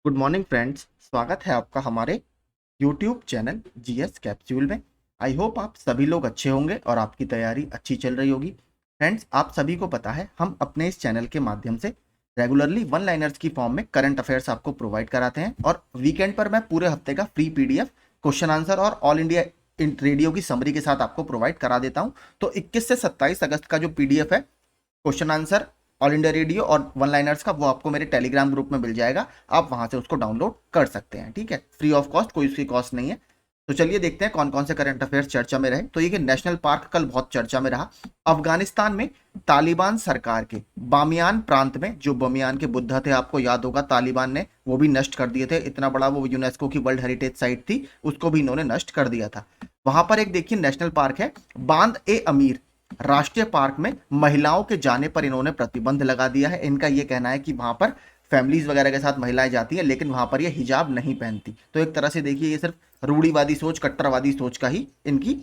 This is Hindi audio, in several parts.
Good morning friends. स्वागत है आपका हमारे यूट्यूब चैनल जीएस कैप्सूल में। आई होप आप सभी लोग अच्छे होंगे और आपकी तैयारी अच्छी चल रही होगी। फ्रेंड्स, आप सभी को पता है हम अपने इस चैनल के माध्यम से रेगुलरली वन लाइनर्स की फॉर्म में करंट अफेयर्स आपको प्रोवाइड कराते हैं और वीकेंड पर मैं पूरे हफ्ते का फ्री पीडीएफ, क्वेश्चन आंसर और ऑल इंडिया रेडियो की समरी के साथ आपको प्रोवाइड करा देता हूं। तो 21 से 27 अगस्त का जो पीडीएफ है, question answer, all India radio और वन लाइनर्स का, वो आपको मेरे टेलीग्राम ग्रुप में मिल जाएगा। आप वहां से उसको डाउनलोड कर सकते हैं, ठीक है, फ्री ऑफ कॉस्ट, कोई उसकी कॉस्ट नहीं है। तो चलिए देखते हैं कौन कौन से करंट अफेयर्स चर्चा में रहे। तो ये कि नेशनल पार्क कल बहुत चर्चा में रहा। अफगानिस्तान में तालिबान सरकार के बामियान प्रांत में, जो बामियान के बुद्धा थे, आपको याद होगा, तालिबान ने वो भी नष्ट कर दिए थे। इतना बड़ा वो यूनेस्को की वर्ल्ड हेरिटेज साइट थी, उसको भी इन्होंने नष्ट कर दिया था। वहां पर एक देखिए नेशनल पार्क है बांद ए अमीर राष्ट्रीय पार्क में। महिलाओं के जाने पर इन्होंने प्रतिबंध लगा दिया है। इनका यह कहना है कि वहां पर फैमिलीज वगैरह के साथ महिलाएं जाती हैं, लेकिन वहां पर ये हिजाब नहीं पहनती। तो एक तरह से देखिए ये सिर्फ रूढ़िवादी सोच, कट्टरवादी सोच का ही इनकी,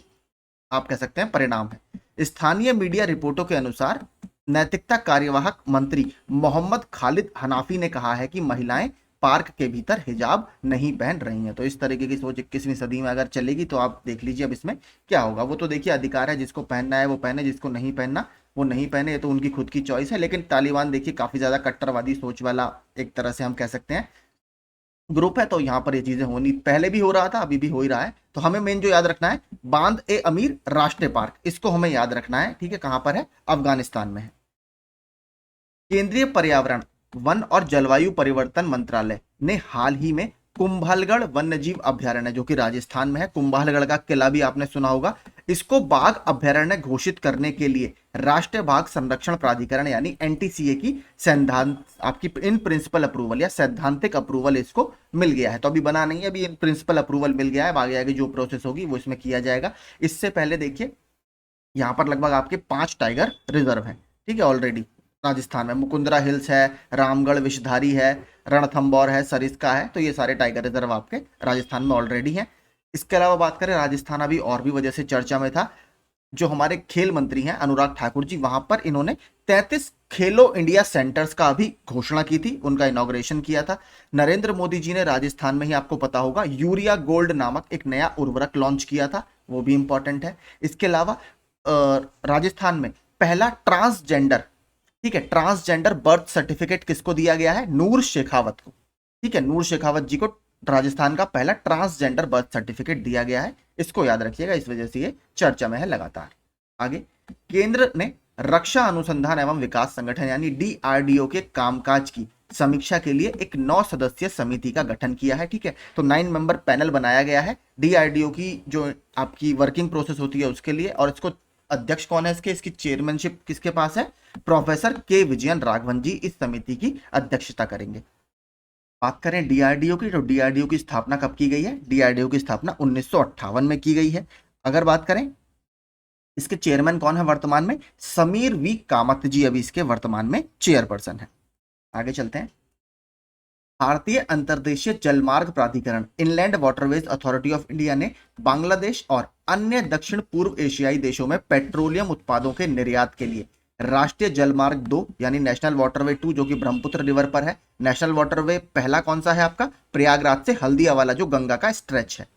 आप कह सकते हैं, परिणाम है। स्थानीय मीडिया रिपोर्टों के अनुसार नैतिकता कार्यवाहक मंत्री मोहम्मद खालिद हनाफी ने कहा है कि महिलाएं पार्क के भीतर हिजाब नहीं पहन रही हैं। तो इस तरीके की सोच 21वीं सदी में अगर चलेगी तो आप देख लीजिए अब इसमें क्या होगा। वो तो देखिए अधिकार है, जिसको पहनना है वो पहने, जिसको नहीं पहनना वो नहीं पहने, ये तो उनकी खुद की चॉइस है। लेकिन तालिबान देखिए काफी ज्यादा कट्टरवादी सोच वाला, एक तरह से हम कह सकते हैं, ग्रुप है। तो यहाँ पर ये चीजें होनी, पहले भी हो रहा था, अभी भी हो ही रहा है। तो हमें मेन जो याद रखना है, बांद ए अमीर राष्ट्रीय पार्क, इसको हमें याद रखना है, ठीक है। कहां पर है? अफगानिस्तान में है। केंद्रीय पर्यावरण, वन और जलवायु परिवर्तन मंत्रालय ने हाल ही में कुंभलगढ़ वन्यजीव अभयारण्य, जो कि राजस्थान में है, कुंभलगढ़ का किला भी आपने सुना होगा, इसको बाघ अभयारण्य घोषित करने के लिए राष्ट्रीय बाघ संरक्षण प्राधिकरण यानी एनटीसीए की सैद्धांत, आपकी इन प्रिंसिपल अप्रूवल या सैद्धांतिक अप्रूवल इसको मिल गया है। तो अभी बना नहीं है, अभी इन प्रिंसिपल अप्रूवल मिल गया है। आगे आगे जो प्रोसेस होगी वो इसमें किया जाएगा। इससे पहले देखिए यहाँ पर लगभग आपके 5 टाइगर रिजर्व हैं, ठीक है, ऑलरेडी राजस्थान में। मुकुंदरा हिल्स है, रामगढ़ विषधारी है, रणथंबोर है, सरिस्का है। तो ये सारे टाइगर रिजर्व आपके राजस्थान में ऑलरेडी हैं। इसके अलावा बात करें, राजस्थान अभी और भी वजह से चर्चा में था। जो हमारे खेल मंत्री हैं अनुराग ठाकुर जी, वहां पर इन्होंने 33 खेलो इंडिया सेंटर्स का अभी घोषणा की थी, उनका इनॉग्रेशन किया था। नरेंद्र मोदी जी ने राजस्थान में ही, आपको पता होगा, यूरिया गोल्ड नामक एक नया उर्वरक लॉन्च किया था, वो भी इंपॉर्टेंट है। इसके अलावा राजस्थान में पहला ट्रांसजेंडर, ठीक है, ट्रांसजेंडर बर्थ सर्टिफिकेट किसको दिया गया है? नूर शेखावत को, ठीक है, नूर शेखावत जी को राजस्थान का पहला ट्रांसजेंडर बर्थ सर्टिफिकेट दिया गया है। इसको याद रखिएगा, इस वजह से ये चर्चा में है लगातार। आगे, केंद्र ने रक्षा अनुसंधान एवं विकास संगठन यानी डीआरडीओ के कामकाज की समीक्षा के लिए एक 9 सदस्यीय समिति का गठन किया है, ठीक है। तो 9 मेंबर पैनल बनाया गया है डीआरडीओ की जो आपकी वर्किंग प्रोसेस होती है उसके लिए। और इसको अध्यक्ष कौन है इसके, इसकी चेयरमैनशिप किसके पास है? प्रोफेसर के विजयन राघवन जी इस समिति की अध्यक्षता करेंगे। बात करें डीआरडीओ की, तो डीआरडीओ की स्थापना कब की गई है? डीआरडीओ की स्थापना 1958 में की गई है। अगर बात करें इसके चेयरमैन कौन है वर्तमान में? समीर वी कामत जी अभी इसके वर्तमान में चेयरपर्सन है। आगे चलते हैं। भारतीय अंतर्देशीय जलमार्ग प्राधिकरण inland waterways authority of India ने बांग्लादेश और अन्य दक्षिण पूर्व एशियाई देशों में पेट्रोलियम उत्पादों के निर्यात के लिए राष्ट्रीय जलमार्ग 2 यानी नेशनल वाटरवे 2, जो कि ब्रह्मपुत्र रिवर पर है। नेशनल वाटरवे पहला कौन सा है आपका? प्रयागराज से हल्दिया वाला जो गंगा का स्ट्रेच है।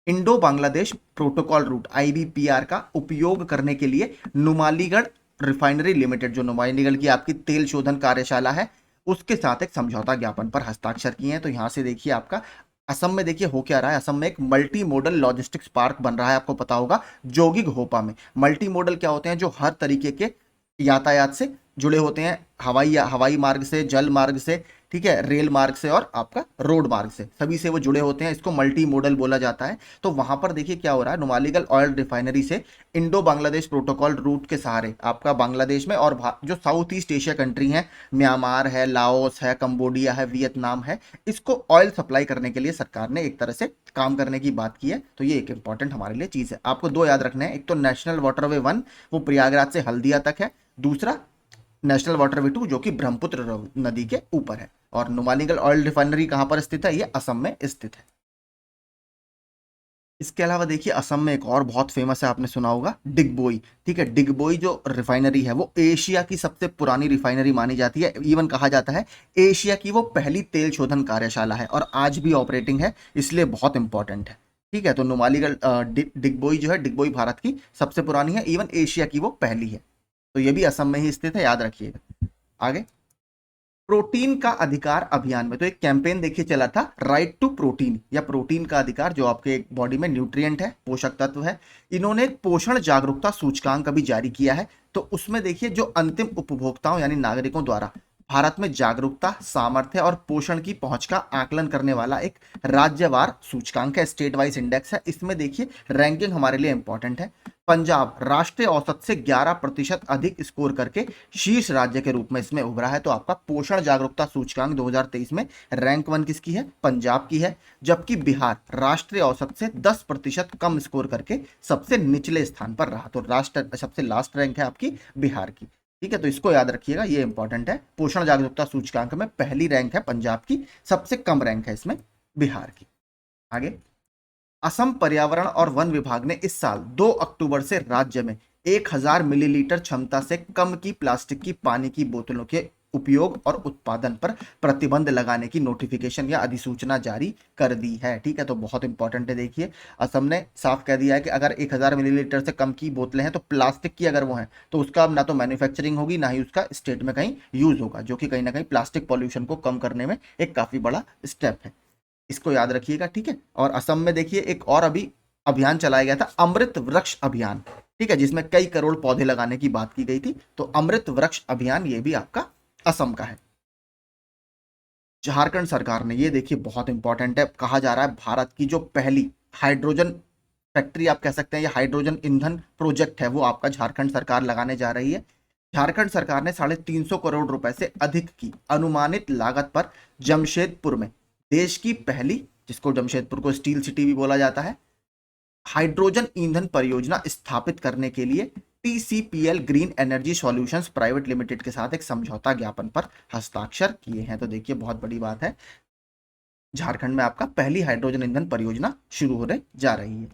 इंडो बांग्लादेश प्रोटोकॉल रूट आईबीपीआर का उपयोग करने के लिए नुमालीगढ़ रिफाइनरी लिमिटेड, जो नुमालीगढ़ की आपकी तेल शोधन कार्यशाला है, उसके साथ एक समझौता ज्ञापन पर हस्ताक्षर किए हैं। तो यहां से देखिए आपका असम में देखिए हो क्या रहा है। असम में एक मल्टी मॉडल लॉजिस्टिक्स पार्क बन रहा है, आपको पता होगा, जोगिग होपा में। मल्टी मॉडल क्या होते हैं? जो हर तरीके के यातायात से जुड़े होते हैं, हवाई मार्ग से, जल मार्ग से, ठीक है, रेल मार्ग से और आपका रोड मार्ग से, सभी से वो जुड़े होते हैं। इसको मल्टी मोडल बोला जाता है। तो वहां पर देखिए क्या हो रहा है, नुमालीगढ़ ऑयल रिफाइनरी से इंडो बांग्लादेश प्रोटोकॉल रूट के सहारे आपका बांग्लादेश में और जो साउथ ईस्ट एशिया कंट्री है, म्यांमार है, लाओस है, कंबोडिया है, वियतनाम है, इसको ऑयल सप्लाई करने के लिए सरकार ने एक तरह से काम करने की बात की है। तो ये एक इंपॉर्टेंट हमारे लिए चीज है, आपको 2 याद रखने हैं। एक तो नेशनल वाटरवे 1, वो प्रयागराज से हल्दिया तक है। दूसरा नेशनल वाटरवे 2, जो कि ब्रह्मपुत्र नदी के ऊपर है। और नुमालीगढ़ ऑयल रिफाइनरी कहां पर स्थित है? ये असम में स्थित है। इसके अलावा देखिए असम में एक और बहुत फेमस है, आपने सुना होगा डिगबोई। ठीक है, डिगबोई जो रिफाइनरी है वो एशिया की सबसे पुरानी रिफाइनरी मानी जाती है। इवन कहा जाता है एशिया की वो पहली तेल शोधन कार्यशाला है और आज भी ऑपरेटिंग है, इसलिए बहुत इंपॉर्टेंट है। ठीक है, तो नुमालीगढ़ डिगबोई जो है, डिगबोई भारत की सबसे पुरानी है, इवन एशिया की वो पहली है। तो ये भी असम में ही स्थित है, याद रखिएगा। आगे, प्रोटीन का अधिकार अभियान में तो एक कैंपेन देखिए चला था, राइट टू प्रोटीन, या प्रोटीन का अधिकार, जो आपके बॉडी में न्यूट्रिएंट है, पोषक तत्व है। इन्होंने एक पोषण जागरूकता सूचकांक भी जारी किया है। तो उसमें देखिए जो अंतिम उपभोक्ताओं यानी नागरिकों द्वारा भारत में जागरूकता, सामर्थ्य और पोषण की पहुंच का आकलन करने वाला एक राज्यवार सूचकांक है, स्टेट वाइज इंडेक्स है। इसमें देखिए रैंकिंग हमारे लिए इंपॉर्टेंट है। पंजाब राष्ट्रीय औसत से 11% अधिक स्कोर करके शीर्ष राज्य के रूप में इसमें उभरा है। तो आपका पोषण जागरूकता सूचकांक 2023 में रैंक 1 किसकी है? पंजाब की है। जबकि बिहार राष्ट्रीय औसत से 10% कम स्कोर करके सबसे निचले स्थान पर रहा। तो राष्ट्र सबसे लास्ट रैंक है आपकी बिहार की। ठीक है, तो इसको याद रखिएगा, ये इंपॉर्टेंट है। पोषण जागरूकता सूचकांक में पहली रैंक है पंजाब की, सबसे कम रैंक है इसमें बिहार की। आगे, असम पर्यावरण और वन विभाग ने इस साल 2 अक्टूबर से राज्य में 1000 मिलीलीटर क्षमता से कम की प्लास्टिक की पानी की बोतलों के उपयोग और उत्पादन पर प्रतिबंध लगाने की नोटिफिकेशन या अधिसूचना जारी कर दी है। ठीक है, तो बहुत इंपॉर्टेंट है। देखिए असम ने साफ कह दिया है कि अगर 1000 मिलीलीटर से कम की बोतलें हैं तो प्लास्टिक की अगर वो हैं तो उसका अब ना तो मैन्युफैक्चरिंग होगी ना ही उसका स्टेट में कहीं यूज होगा, जो कि कहीं ना कहीं प्लास्टिक पॉल्यूशन को कम करने में एक काफी बड़ा स्टेप है। इसको याद रखिएगा। ठीक है, और असम में देखिए एक और अभी अभियान चलाया गया था, अमृत वृक्ष अभियान। ठीक है, जिसमें कई करोड़ पौधे लगाने की बात की गई थी। तो अमृत वृक्ष अभियान ये भी आपका असम का है। झारखंड सरकार ने, ये देखिए बहुत इंपॉर्टेंट है, कहा जा रहा है भारत की जो पहली हाइड्रोजन फैक्ट्री आप कह सकते हैं, या हाइड्रोजन ईंधन प्रोजेक्ट है, वो आपका झारखंड सरकार लगाने जा रही है। झारखंड सरकार ने 350 करोड़ रुपए से अधिक की अनुमानित लागत पर जमशेदपुर में देश की पहली, जिसको जमशेदपुर को स्टील सिटी भी बोला जाता है, हाइड्रोजन ईंधन परियोजना स्थापित करने के लिए TCPL green energy solutions private limited के साथ एक समझौता ज्ञापन पर हस्ताक्षर किए हैं। तो देखिए बहुत बड़ी बात है, झारखंड में आपका पहली हाइड्रोजन ईंधन परियोजना शुरू होने जा रही है।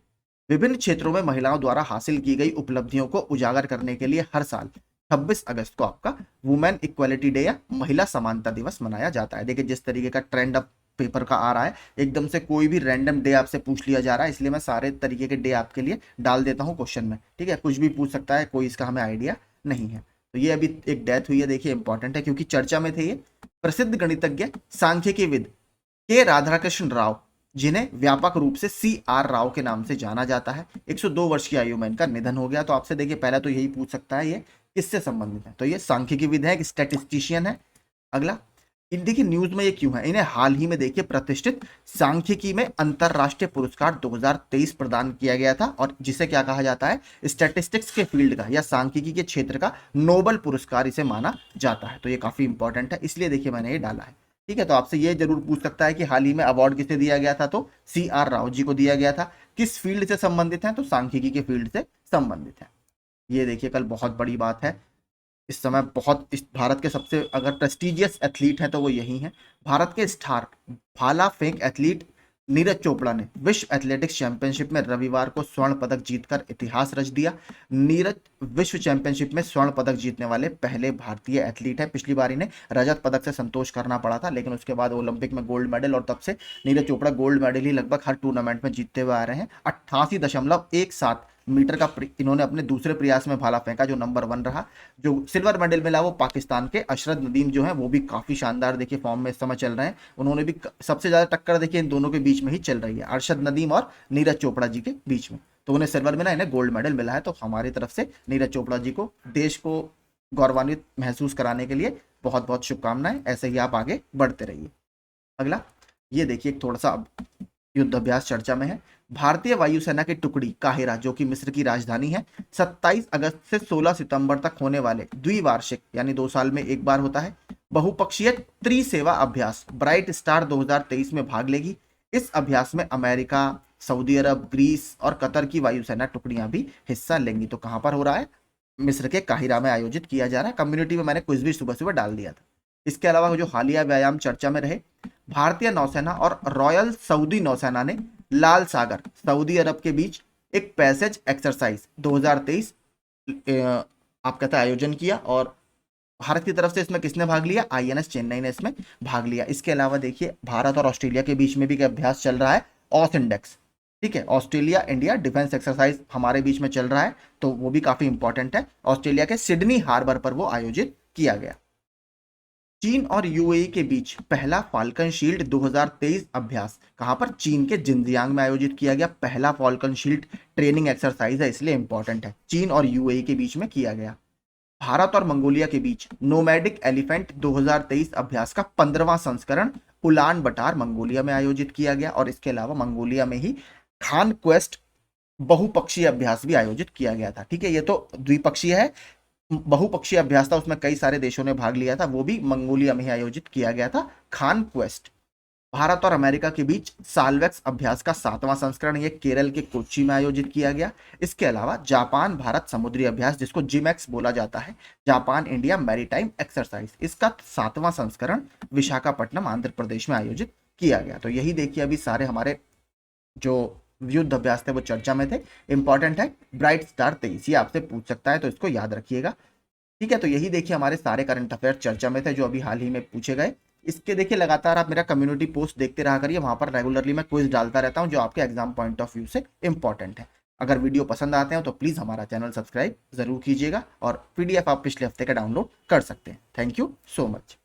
विभिन्न क्षेत्रों में महिलाओं द्वारा हासिल की गई उपलब्धियों को उजागर करने के लिए हर साल 26 अगस्त को आपका वुमेन इक्वालिटी डे या महिला समानता दिवस मनाया जाता है। देखिए जिस तरीके का ट्रेंड अब पेपर का आ रहा है, एकदम से कोई भी रैंडम डे आपसे पूछ लिया जा रहा है, इसलिए मैं सारे तरीके के डे आपके लिए डाल देता हूँ क्वेश्चन में। ठीक है, कुछ भी पूछ सकता है कोई, इसका हमें आइडिया नहीं है। तो ये अभी एक डेथ हुई है, देखिए इंपॉर्टेंट है क्योंकि चर्चा में थे ये। प्रसिद्ध गणितज्ञ सांख्यिकीविद के राधाकृष्ण राव, जिन्हें व्यापक रूप से CR राव के नाम से जाना जाता है, 102 वर्ष की आयु में इनका निधन हो गया। तो आपसे देखिए पहले तो यही पूछ सकता है ये किससे संबंधित है, तो ये सांख्यिकीविद है, एक स्टैटिस्टिशियन है। अगला, इन देखिए न्यूज में ये क्यों है, इन्हें हाल ही में देखिए प्रतिष्ठित सांख्यिकी में अंतरराष्ट्रीय पुरस्कार 2023 प्रदान किया गया था, और जिसे क्या कहा जाता है, स्टैटिस्टिक्स के फील्ड का या सांख्यिकी के क्षेत्र का नोबल पुरस्कार इसे माना जाता है। तो ये काफी इंपॉर्टेंट है, इसलिए देखिए मैंने ये डाला है। ठीक है, तो आपसे ये जरूर पूछ सकता है कि हाल ही में अवार्ड किसे दिया गया था, तो CR राव जी को दिया गया था। किस फील्ड से संबंधित है, तो सांख्यिकी के फील्ड से संबंधित है। ये देखिए कल बहुत बड़ी बात है, इस समय बहुत इस भारत के सबसे अगर प्रेस्टिजियस एथलीट हैं तो वो यही हैं। भारत के स्टार भाला फेंक एथलीट नीरज चोपड़ा ने विश्व एथलेटिक्स चैंपियनशिप में रविवार को स्वर्ण पदक जीतकर इतिहास रच दिया। नीरज विश्व चैंपियनशिप में स्वर्ण पदक जीतने वाले पहले भारतीय एथलीट है। पिछली बार इन्हें रजत पदक से संतोष करना पड़ा था, लेकिन उसके बाद ओलंपिक में गोल्ड मेडल, और तब से नीरज चोपड़ा गोल्ड मेडल ही लगभग हर टूर्नामेंट में जीतते हुए आ रहे हैं। 88.17 मीटर का इन्होंने अपने दूसरे प्रयास में भाला फेंका, जो नंबर 1 रहा। जो सिल्वर मेडल मिला वो पाकिस्तान के अशरद नदीम जो है, वो भी काफी शानदार देखिए फॉर्म में इस समय चल रहे हैं। उन्होंने भी सबसे ज्यादा टक्कर देखिए इन दोनों के बीच में ही चल रही है, अरशद नदीम और नीरज चोपड़ा जी के बीच में। तो उन्हें सिल्वर मिला, इन्हें गोल्ड मेडल मिला है। तो हमारी तरफ से नीरज चोपड़ा जी को, देश को गौरवान्वित महसूस कराने के लिए बहुत बहुत शुभकामनाएं। ऐसे ही आप आगे बढ़ते रहिए। अगला, ये देखिए थोड़ा सा अब युद्ध अभ्यास चर्चा में है। भारतीय वायुसेना की टुकड़ी काहिरा, जो कि मिस्र की राजधानी है, 27 अगस्त से 16 सितंबर तक होने वाले द्विवार्षिक, यानी 2 साल में एक बार होता है, बहुपक्षीय त्रिसेवा अभ्यास ब्राइट स्टार 2023 में भाग लेगी। इस अभ्यास में अमेरिका, सऊदी अरब, ग्रीस और कतर की वायुसेना टुकड़ियां भी हिस्सा लेंगी। तो कहां पर हो रहा है, मिस्र के काहिरा में आयोजित किया जा रहा है। कम्युनिटी में मैंने क्विज भी सुबह सुबह डाल दिया था। इसके अलावा जो हालिया व्यायाम चर्चा में रहे, भारतीय नौसेना और रॉयल सऊदी नौसेना ने लाल सागर सऊदी अरब के बीच एक पैसेज एक्सरसाइज 2023 आप कहता है आयोजन किया, और भारत की तरफ से इसमें किसने भाग लिया? आईएनएस चेन्नई ने इसमें भाग लिया। इसके अलावा देखिए भारत और ऑस्ट्रेलिया के बीच में भी एक अभ्यास चल रहा है, ऑस इंडेक्स। ठीक है, ऑस्ट्रेलिया इंडिया डिफेंस एक्सरसाइज हमारे बीच में चल रहा है, तो वो भी काफी इंपॉर्टेंट है। ऑस्ट्रेलिया के सिडनी हार्बर पर वो आयोजित किया गया। चीन और यूएई के बीच पहला फाल्कन शील्ड 2023 अभ्यास कहां पर? चीन के जिनजियांग में आयोजित किया गया। पहला फाल्कन शील्ड ट्रेनिंग एक्सरसाइज है, इसलिए इंपॉर्टेंट है। चीन और यूएई के बीच में किया गया। भारत और मंगोलिया के बीच नोमैडिक एलिफेंट 2023 अभ्यास का 15वां संस्करण उलान बटार मंगोलिया में आयोजित किया गया, और इसके अलावा मंगोलिया में ही खान क्वेस्ट बहुपक्षीय अभ्यास भी आयोजित किया गया था। ठीक है, ये तो द्विपक्षीय है, बहुपक्षीय अभ्यास था, उसमें कई सारे देशों ने भाग लिया था, वो भी मंगोलिया में ही आयोजित किया गया था, खान क्वेस्ट। भारत और अमेरिका के बीच साल्वेक्स अभ्यास का 7वां संस्करण ये केरल के कोच्चि में आयोजित किया गया। इसके अलावा जापान भारत समुद्री अभ्यास, जिसको जिमैक्स बोला जाता है, जापान इंडिया मैरीटाइम एक्सरसाइज, इसका 7वां संस्करण विशाखापट्टनम आंध्र प्रदेश में आयोजित किया गया। तो यही देखिए अभी सारे हमारे जो युद्ध अभ्यास थे वो चर्चा में थे। इंपॉर्टेंट है, ब्राइट स्टार 23 ये आपसे पूछ सकता है, तो इसको याद रखिएगा। ठीक है, तो यही देखिए हमारे सारे करंट अफेयर चर्चा में थे जो अभी हाल ही में पूछे गए। इसके देखिए लगातार आप मेरा कम्युनिटी पोस्ट देखते रहा करिए, वहां पर रेगुलरली मैं क्विज डालता रहता हूं जो आपके एग्जाम पॉइंट ऑफ व्यू से इंपॉर्टेंट है। अगर वीडियो पसंद आते हैं तो प्लीज हमारा चैनल सब्सक्राइब जरूर कीजिएगा, और पीडीएफ आप पिछले हफ्ते का डाउनलोड कर सकते हैं। Thank you so much.